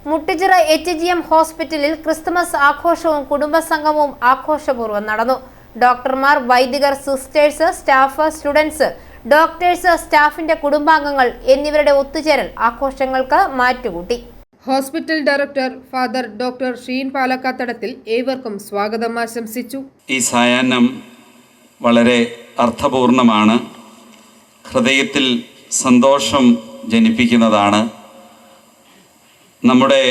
Muttichira HGM ഹോസ്പിറ്റലിൽ Christmas ആഘോഷവും കുടുംബസംഗമവും ആഘോഷപൂർവ്വം നടന്നു. ഡോക്ടർമാർ, വൈദികർ, സിസ്റ്റേഴ്സ്, സ്റ്റാഫ്, സ്റ്റുഡൻസ്, ഡോക്ടേഴ്സ്, സ്റ്റാഫിന്റെ കുടുംബാംഗങ്ങൾ എന്നിവരുടെ ഒത്തുചേരൽ ആഘോഷങ്ങൾക്ക് മാറ്റുകൂട്ടി. Hospital director father doctor Sheen Palakkathadathil ഏവർക്കും സ്വാഗതം ആശംസിച്ചു. ഈ സായാഹ്നം വളരെ അർത്ഥപൂർണമാണ്, ഹൃദയത്തിൽ സന്തോഷം ജനിപ്പിക്കുന്നതാണ്. നമ്മുടെ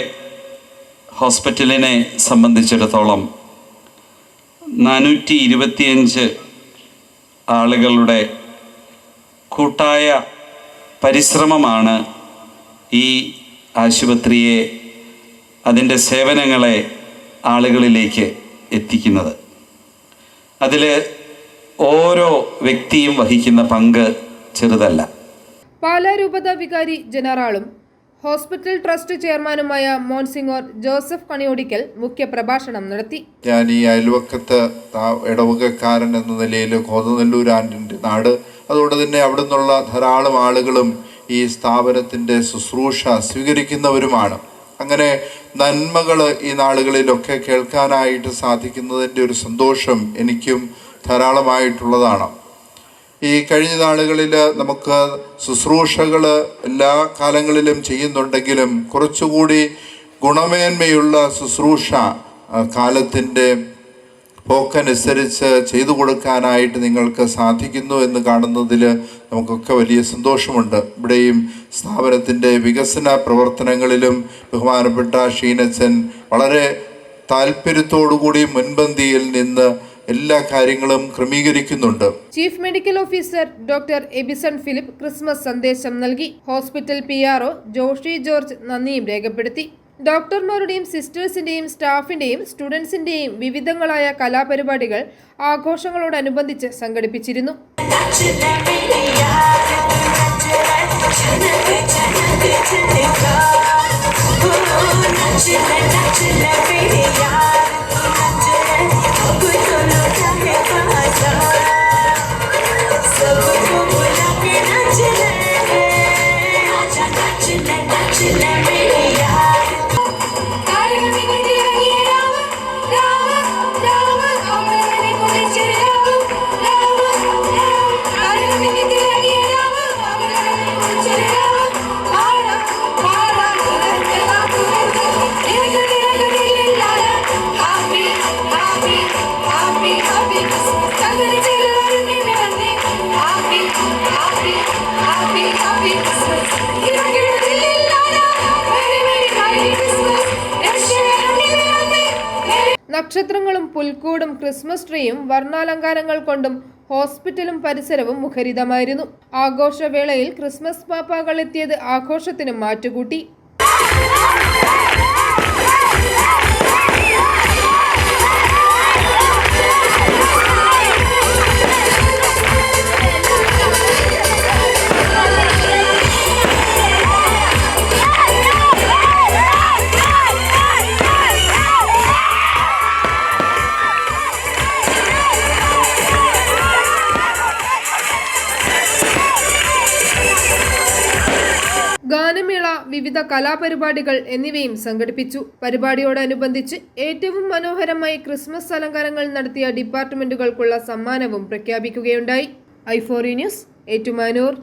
ഹോസ്പിറ്റലിനെ സംബന്ധിച്ചിടത്തോളം 425 ആളുകളുടെ കൂട്ടായ പരിശ്രമമാണ് ഈ ആശുപത്രിയെ, അതിൻ്റെ സേവനങ്ങളെ ആളുകളിലേക്ക് എത്തിക്കുന്നത്. അതിൽ ഓരോ വ്യക്തിയും വഹിക്കുന്ന പങ്ക് ചെറുതല്ല. പാലാ രൂപത വികാരി ജനറാളും ഹോസ്പിറ്റൽ ട്രസ്റ്റ് ചെയർമാനുമായ മോൺസിങ്ങോർ ജോസഫ് കണിയോടിക്കൽ മുഖ്യ പ്രഭാഷണം നടത്തി. ഞാൻ ഈ അയൽവക്കത്ത് ഇടവകക്കാരൻ എന്ന നിലയിൽ കോതനല്ലൂരാൻ്റെ നാട്, അതുകൊണ്ട് തന്നെ അവിടെ നിന്നുള്ള ധാരാളം ആളുകളും ഈ സ്ഥാപനത്തിൻ്റെ ശുശ്രൂഷ സ്വീകരിക്കുന്നവരുമാണ്. അങ്ങനെ നന്മകൾ ഈ നാളുകളിലൊക്കെ കേൾക്കാനായിട്ട് സാധിക്കുന്നതിൻ്റെ ഒരു സന്തോഷം എനിക്കും ധാരാളമായിട്ടുള്ളതാണ്. ഈ കഴിഞ്ഞ നാളുകളിൽ നമുക്ക് ശുശ്രൂഷകൾ എല്ലാ കാലങ്ങളിലും ചെയ്യുന്നുണ്ടെങ്കിലും കുറച്ചുകൂടി ഗുണമേന്മയുള്ള ശുശ്രൂഷ കാലത്തിൻ്റെ പോക്കനുസരിച്ച് ചെയ്തു കൊടുക്കാനായിട്ട് നിങ്ങൾക്ക് സാധിക്കുന്നു എന്ന് കാണുന്നതിൽ നമുക്കൊക്കെ വലിയ സന്തോഷമുണ്ട്. ഇവിടെയും സ്ഥാപനത്തിൻ്റെ വികസന പ്രവർത്തനങ്ങളിലും ബഹുമാനപ്പെട്ട ഷീനച്ചൻ വളരെ താല്പര്യത്തോടുകൂടി മുൻപന്തിയിൽ നിന്ന് എല്ലാ കാര്യങ്ങളും ക്രമീകരിക്കുന്നുണ്ട്. Chief medical officer doctor Ebison Philip Christmas സന്ദേശം നൽകി. ഹോസ്പിറ്റൽ PRO ജോഷി ജോർജ് നന്ദിയും രേഖപ്പെടുത്തി. ഡോക്ടർമാരുടെയും സിസ്റ്റേഴ്സിന്റെയും സ്റ്റാഫിന്റെയും സ്റ്റുഡൻസിന്റെയും വിവിധങ്ങളായ കലാപരിപാടികൾ ആഘോഷങ്ങളോടനുബന്ധിച്ച് സംഘടിപ്പിച്ചിരുന്നു. നക്ഷത്രങ്ങളും പുൽക്കൂടും ക്രിസ്മസ് ട്രീയും വർണ്ണാലങ്കാരങ്ങൾ കൊണ്ടും ഹോസ്പിറ്റലും പരിസരവും മുഖരിതമായിരുന്നു. ആഘോഷവേളയിൽ ക്രിസ്മസ് പാപ്പാകൾ എത്തിയത് ആഘോഷത്തിന് മാറ്റുകൂട്ടി. ഗാനമേള, വിവിധ കലാപരിപാടികൾ എന്നിവയും സംഘടിപ്പിച്ചു. പരിപാടിയോടനുബന്ധിച്ച് ഏറ്റവും മനോഹരമായി ക്രിസ്മസ് അലങ്കാരങ്ങൾ നടത്തിയ ഡിപ്പാർട്ട്മെന്റുകൾക്കുള്ള സമ്മാനവും പ്രഖ്യാപിക്കുകയുണ്ടായി. i4e news, Ettumanoor.